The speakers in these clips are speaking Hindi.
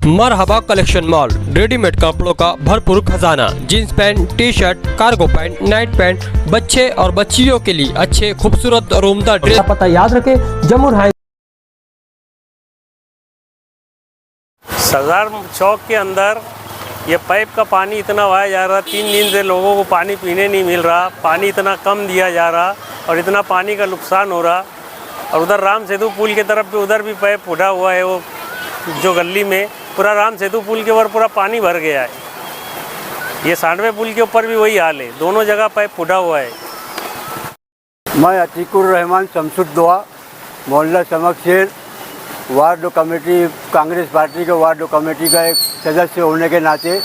मरहबा कलेक्शन मॉल, रेडीमेड कपड़ों का भरपूर खजाना। Jeans pant, T shirt, cargo pant, night pant, बच्चे और बच्चियों के लिए अच्छे खूबसूरत और उम्दा ड्रेस। पता याद रखें, जमुर हाई सरदार चौक के अंदर ये पाइप का पानी इतना वाया जा रहा, 3 दिन से लोगों को पानी पीने नहीं मिल रहा, पानी इतना कम दिया जा रहा और इतना पानी का नुकसान हो रहा। और उधर राम सेतु पुल की तरफ भी उधर भी पाइप फूटा हुआ है, वो जो गली में पूरा राम सेतु पुल के ऊपर पूरा पानी भर गया है। ये 96 पुल के ऊपर भी वही हाल है, दोनों जगह पाइप फूटा हुआ है। मैं अतीकुर रहमान शमसुद्दोआ, मोहल्ला समकशेर, वार्ड कमेटी, कांग्रेस पार्टी के वार्ड कमेटी का एक सदस्य होने के नाते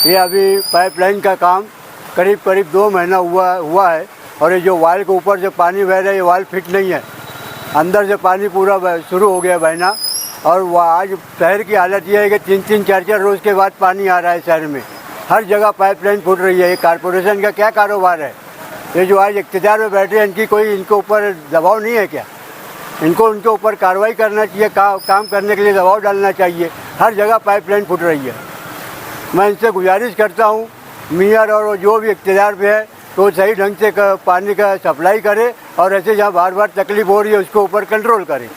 ये अभी पाइपलाइन का काम करीब 2 महीना हुआ है। और ये जो वाल के ऊपर जो पानी बह रहा है, ये वाल फिट नहीं है, अंदर से पानी पूरा शुरू हो गया बहना। और आज शहर की हालत ये है कि 3-3, 4-4 रोज़ के बाद पानी आ रहा है शहर में, हर जगह पाइपलाइन फूट रही है। ये कारपोरेशन का क्या कारोबार है? ये जो आज इख्तियार में बैठे हैं, इनकी कोई इनके ऊपर दबाव नहीं है क्या? इनको उनके ऊपर कार्रवाई करना चाहिए, काम करने के लिए दबाव डालना चाहिए। हर जगह पाइपलाइन फूट रही है। मैं इनसे गुजारिश करता हूँ, मेयर और जो भी इख्तियार पे है, तो सही ढंग से पानी का सप्लाई करे और ऐसे जहाँ बार बार तकलीफ हो रही है उसके ऊपर कंट्रोल करें।